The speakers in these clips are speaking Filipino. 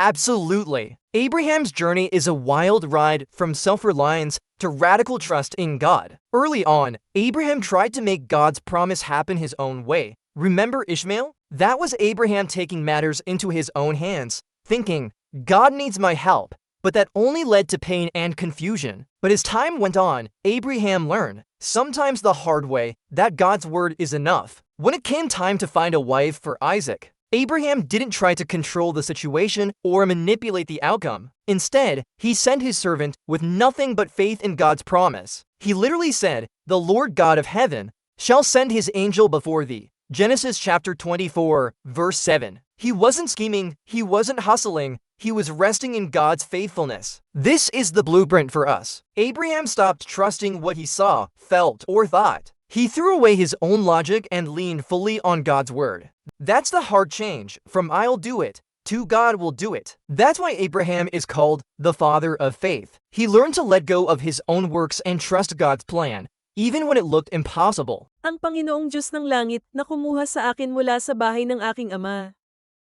Absolutely. Abraham's journey is a wild ride from self-reliance to radical trust in God. Early on, Abraham tried to make God's promise happen his own way. Remember Ishmael? That was Abraham taking matters into his own hands, thinking, God needs my help. But that only led to pain and confusion. But as time went on, Abraham learned, sometimes the hard way, that God's word is enough. When it came time to find a wife for Isaac, Abraham didn't try to control the situation or manipulate the outcome. Instead, he sent his servant with nothing but faith in God's promise. He literally said, "The Lord God of heaven shall send his angel before thee." Genesis chapter 24, verse 7. He wasn't scheming, he wasn't hustling, he was resting in God's faithfulness. This is the blueprint for us. Abraham stopped trusting what he saw, felt, or thought. He threw away his own logic and leaned fully on God's word. That's the hard change, from I'll do it to God will do it. That's why Abraham is called the father of faith. He learned to let go of his own works and trust God's plan, even when it looked impossible. Ang Panginoong Diyos ng langit na kumuha sa akin mula sa bahay ng aking ama,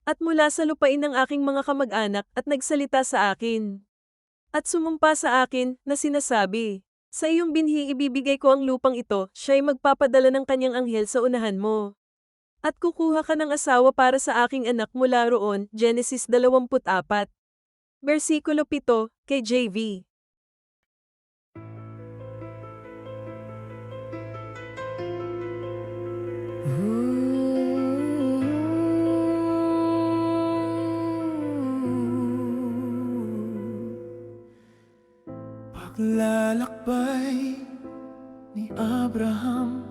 at mula sa lupain ng aking mga kamag-anak at nagsalita sa akin, at sumumpa sa akin na sinasabi, sa iyong binhi ibibigay ko ang lupang ito, siya'y magpapadala ng kanyang anghel sa unahan mo. At kukuha ka ng asawa para sa aking anak mula roon, Genesis 24. Versikulo 7, KJV. Paglalakbay ni Abraham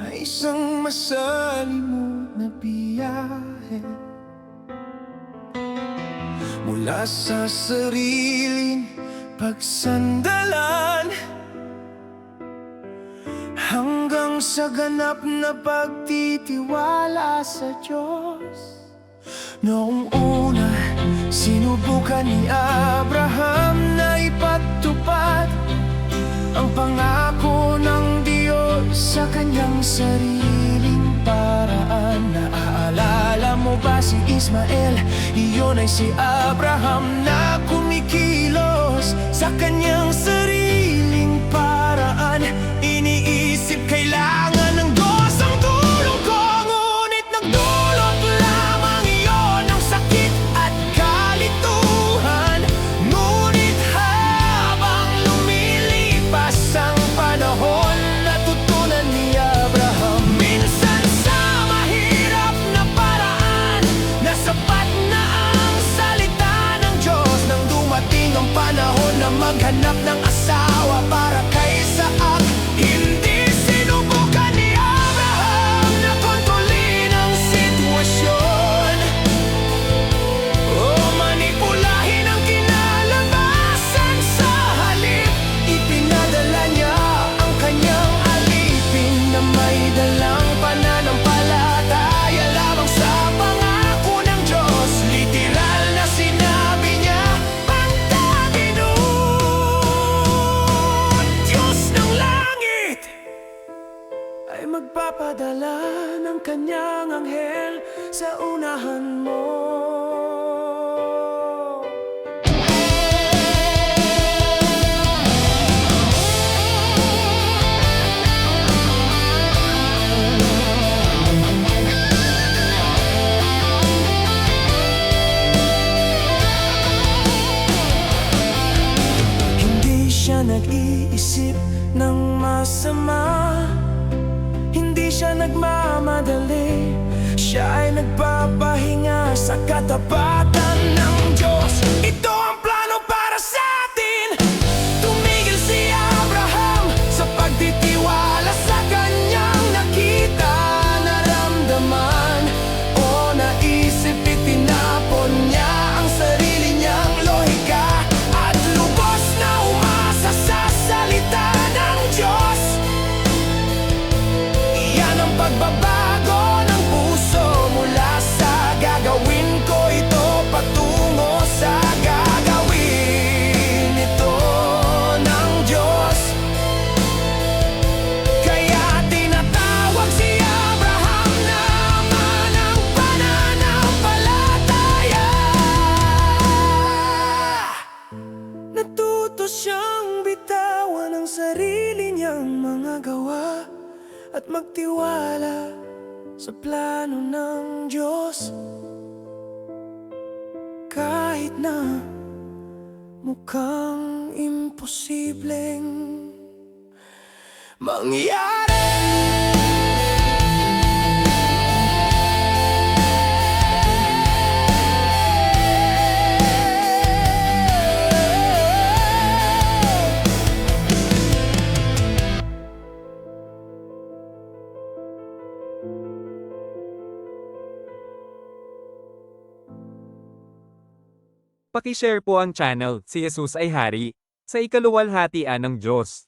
ay isang masalimuot na biyahe mula sa sariling pagsandalan hanggang sa ganap na pagtitiwala sa Diyos. Noong una, sinubukan ni Abraham na ipatupad ang pangako ng Diyos sa kanyang sariling paraan. Naaalala mo ba si Ismael? Iyon ay si Abraham na kumikilos sa kanyang sariling paraan. Iniisip kailangan ng Diyos ang tulong ko, ngunit nagdulot lamang iyon ng sakit at kalituhan. Ngunit habang lumilipas ang panahon, natutunan ni Abraham minsan sa mahirap na paraan na sapat na ang salita ng Diyos. Nang dumating ang panahon na maghanap ng asawa para kay Isaac, hindi sinubukan ni Abraham na kontrolin ang sitwasyon o manipulahin ang kinalabasan. Sa halip, ipinadala niya ang kanyang alipin na may dalang pananampalataya lamang sa pangako ng Diyos. Literal na sinabi niya, Panginoon, Diyos ng langit, ay magpapadala ng kanyang anghel sa unahan mo. Hindi siya nag-iisip ng masama, hindi siya nagmamadali, siya ay nagpapahinga sa at magtiwala sa plano ng Diyos. Kahit na mukhang imposibleng mangyari. Paki-share po ang channel, Si Jesus ay Hari, sa ikaluwalhatian ng Diyos.